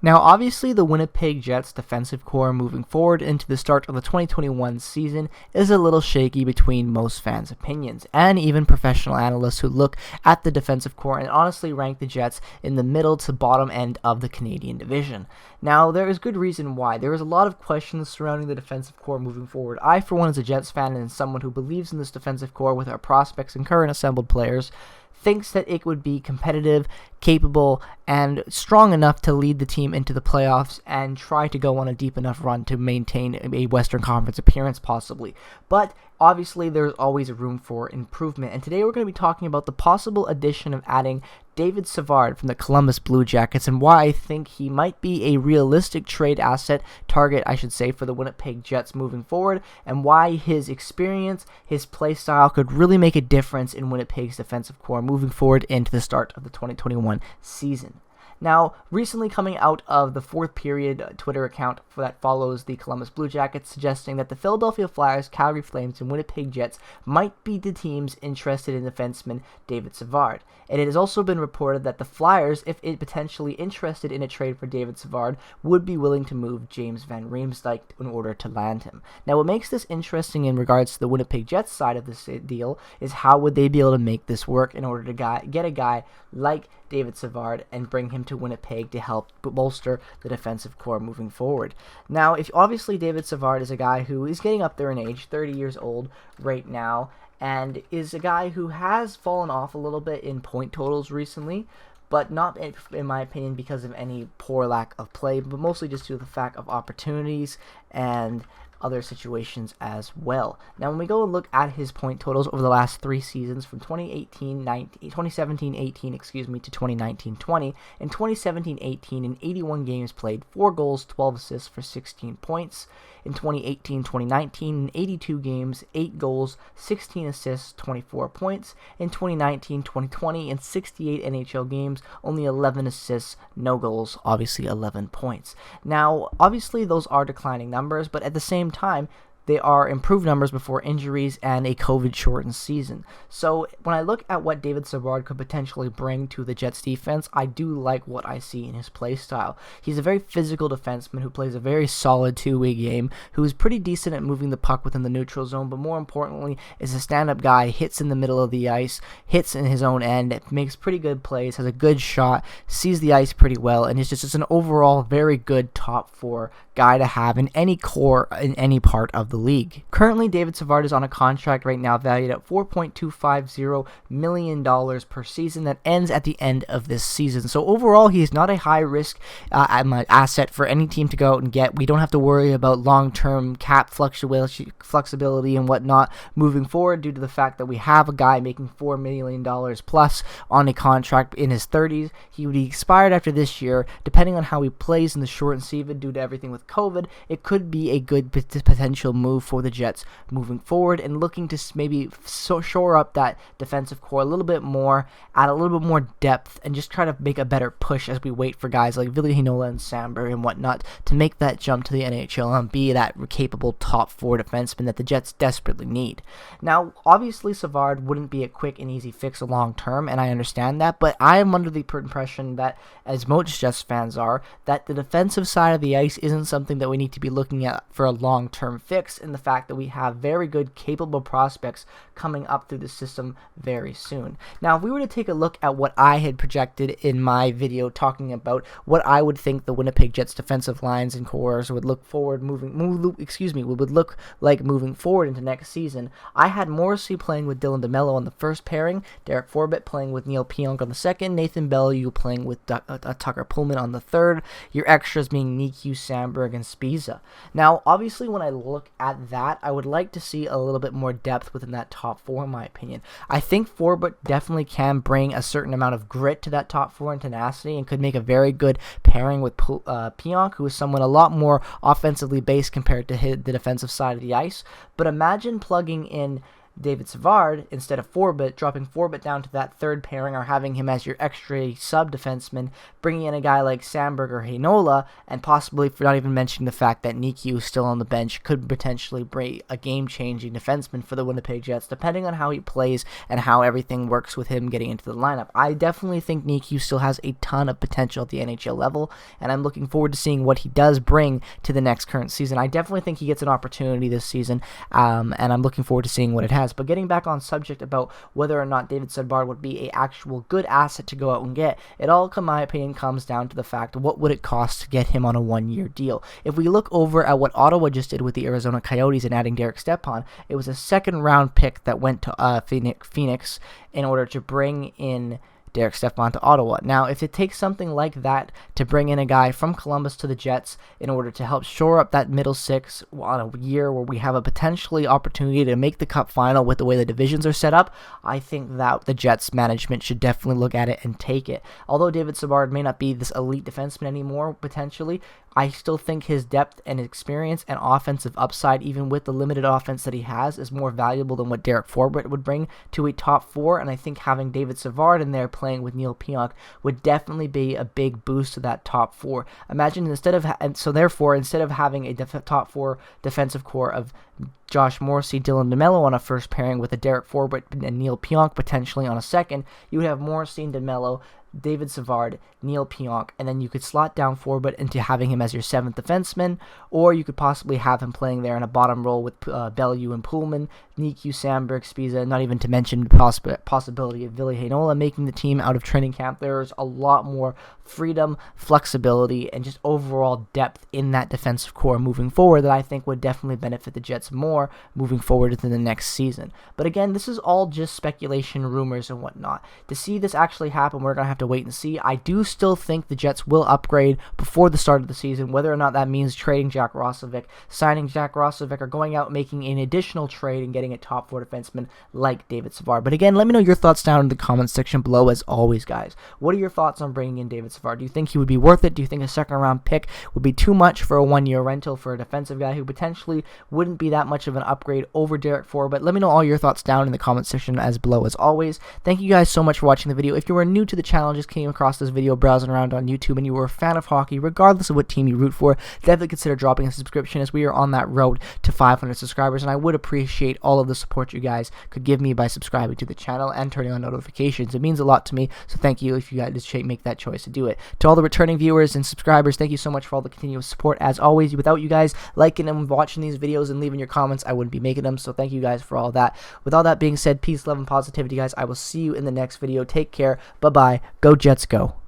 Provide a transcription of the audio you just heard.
Now, obviously, the Winnipeg Jets defensive core moving forward into the start of the 2021 season is a little shaky between most fans' opinions, and even professional analysts who look at the defensive core and honestly rank the Jets in the middle to bottom end of the Canadian division. Now, there is good reason why. There is a lot of questions surrounding the defensive core moving forward. I, for one, as a Jets fan and someone who believes in this defensive core with our prospects and current assembled players, thinks that it would be competitive, capable, and strong enough to lead the team into the playoffs and try to go on a deep enough run to maintain a Western Conference appearance possibly. But obviously there's always room for improvement, and today we're going to be talking about the possible addition of adding David Savard from the Columbus Blue Jackets and why I think he might be a realistic trade asset target, I should say, for the Winnipeg Jets moving forward, and why his experience, his play style could really make a difference in Winnipeg's defensive core moving forward into the start of the 2021 season. Now, recently coming out of the Fourth Period Twitter account that follows the Columbus Blue Jackets, suggesting that the Philadelphia Flyers, Calgary Flames, and Winnipeg Jets might be the teams interested in defenseman David Savard. And it has also been reported that the Flyers, if potentially interested in a trade for David Savard, would be willing to move James Van Riemsdyk in order to land him. Now, what makes this interesting in regards to the Winnipeg Jets side of this deal is how would they be able to make this work in order to get a guy like David Savard and bring him to Winnipeg to help bolster the defensive core moving forward. Now, if obviously David Savard is a guy who is getting up there in age, 30 years old right now, and is a guy who has fallen off a little bit in point totals recently, but not, in my opinion, because of any poor lack of play, but mostly just due to the fact of opportunities and other situations as well. Now, when we go and look at his point totals over the last 3 seasons, from 2017-18 to 2019-20, in 2017-18, in 81 games played, 4 goals, 12 assists for 16 points. In 2018-2019, in 82 games, 8 goals, 16 assists, 24 points. In 2019-2020, in 68 NHL games, only 11 assists, no goals, obviously 11 points. Now, obviously those are declining numbers, but at the same time, they are improved numbers before injuries and a COVID-shortened season. So when I look at what David Savard could potentially bring to the Jets defense, I do like what I see in his play style. He's a very physical defenseman who plays a very solid two-way game, who is pretty decent at moving the puck within the neutral zone, but more importantly is a stand-up guy, hits in the middle of the ice, hits in his own end, makes pretty good plays, has a good shot, sees the ice pretty well, and is just an overall very good top 4 guy to have in any core in any part of the league. Currently, David Savard is on a contract right now valued at $4.250 million per season that ends at the end of this season. So overall, he is not a high-risk asset for any team to go out and get. We don't have to worry about long-term cap flexibility and whatnot moving forward due to the fact that we have a guy making $4 million plus on a contract in his 30s. He would be expired after this year. Depending on how he plays in the shortened season due to everything with COVID, it could be a good potential move for the Jets moving forward and looking to maybe shore up that defensive core a little bit more, add a little bit more depth, and just try to make a better push as we wait for guys like Ville Heinola and Samberg and whatnot to make that jump to the NHL and be that capable top 4 defenseman that the Jets desperately need. Now, obviously Savard wouldn't be a quick and easy fix long term, and I understand that, but I am under the impression that, as most Jets fans are, that the defensive side of the ice isn't something that we need to be looking at for a long-term fix, in the fact that we have very good, capable prospects coming up through the system very soon. Now, if we were to take a look at what I had projected in my video talking about what I would think the Winnipeg Jets defensive lines and cores would look like moving forward into next season, I had Morrissey playing with Dylan DeMello on the first pairing, Derek Forbett playing with Neil Pionk on the second, Nathan Bellew playing with Tucker Pullman on the third, your extras being Niku, Samberg, and Spiza. Now, obviously, when I look at that, I would like to see a little bit more depth within that top 4, in my opinion. I think Forbett definitely can bring a certain amount of grit to that top 4 and tenacity, and could make a very good pairing with Pionk, who is someone a lot more offensively based compared to the defensive side of the ice. But imagine plugging in David Savard instead of Forbort, dropping Forbort down to that third pairing or having him as your extra sub defenseman, bringing in a guy like Samberg or Heinola, and possibly, for not even mentioning the fact that Niku is still on the bench, could potentially bring a game-changing defenseman for the Winnipeg Jets, depending on how he plays and how everything works with him getting into the lineup. I definitely think Niku still has a ton of potential at the NHL level, and I'm looking forward to seeing what he does bring to the next current season. I definitely think he gets an opportunity this season, and I'm looking forward to seeing what it has. But getting back on subject about whether or not David Savard would be an actual good asset to go out and get, it all, in my opinion, comes down to the fact, what would it cost to get him on a one-year deal? If we look over at what Ottawa just did with the Arizona Coyotes and adding Derek Stepan, it was a second-round pick that went to Phoenix in order to bring in Derek Stepan to Ottawa. Now, if it takes something like that to bring in a guy from Columbus to the Jets in order to help shore up that middle six on a year where we have a potentially opportunity to make the Cup final with the way the divisions are set up, I think that the Jets management should definitely look at it and take it. Although David Savard may not be this elite defenseman anymore, potentially, I still think his depth and experience and offensive upside, even with the limited offense that he has, is more valuable than what Derek Forbort would bring to a top four. And I think having David Savard in there playing with Neil Pionk would definitely be a big boost to that top four. Imagine instead of having a top four defensive core of Josh Morrissey, Dylan DeMello on a first pairing with a Derek Forbort and Neil Pionk potentially on a second, you would have Morrissey and DeMello, David Savard, Neil Pionk, and then you could slot down Forbort into having him as your seventh defenseman, or you could possibly have him playing there in a bottom role with Bellew and Pullman, Niku, Samberg, Spiza, not even to mention the possibility of Ville Heinola making the team out of training camp. There's a lot more freedom, flexibility, and just overall depth in that defensive core moving forward that I think would definitely benefit the Jets more moving forward into the next season. But again, this is all just speculation, rumors, and whatnot. To see this actually happen, we're going to have to wait and see. I do still think the Jets will upgrade before the start of the season, whether or not that means trading Jack Roslovic, signing Jack Roslovic, or going out making an additional trade and getting a top four defenseman like David Savard. But again, let me know your thoughts down in the comments section below as always, guys. What are your thoughts on bringing in David Savard? Do you think he would be worth it? Do you think a second round pick would be too much for a one-year rental for a defensive guy who potentially wouldn't be that much of an upgrade over Derek Forbort? Let me know all your thoughts down in the comment section as below as always. Thank you guys so much for watching the video. If you are new to the channel, just came across this video browsing around on YouTube and you were a fan of hockey, regardless of what team you root for, definitely consider dropping a subscription as we are on that road to 500 subscribers, and I would appreciate all of the support you guys could give me by subscribing to the channel and turning on notifications. It means a lot to me, so thank you if you guys make that choice to do it. To all the returning viewers and subscribers, thank you so much for all the continuous support. As always, without you guys liking and watching these videos and leaving your comments, I wouldn't be making them, so thank you guys for all that. With all that being said, peace, love, and positivity, guys. I will see you in the next video. Take care. Bye-bye. Go Jets, go.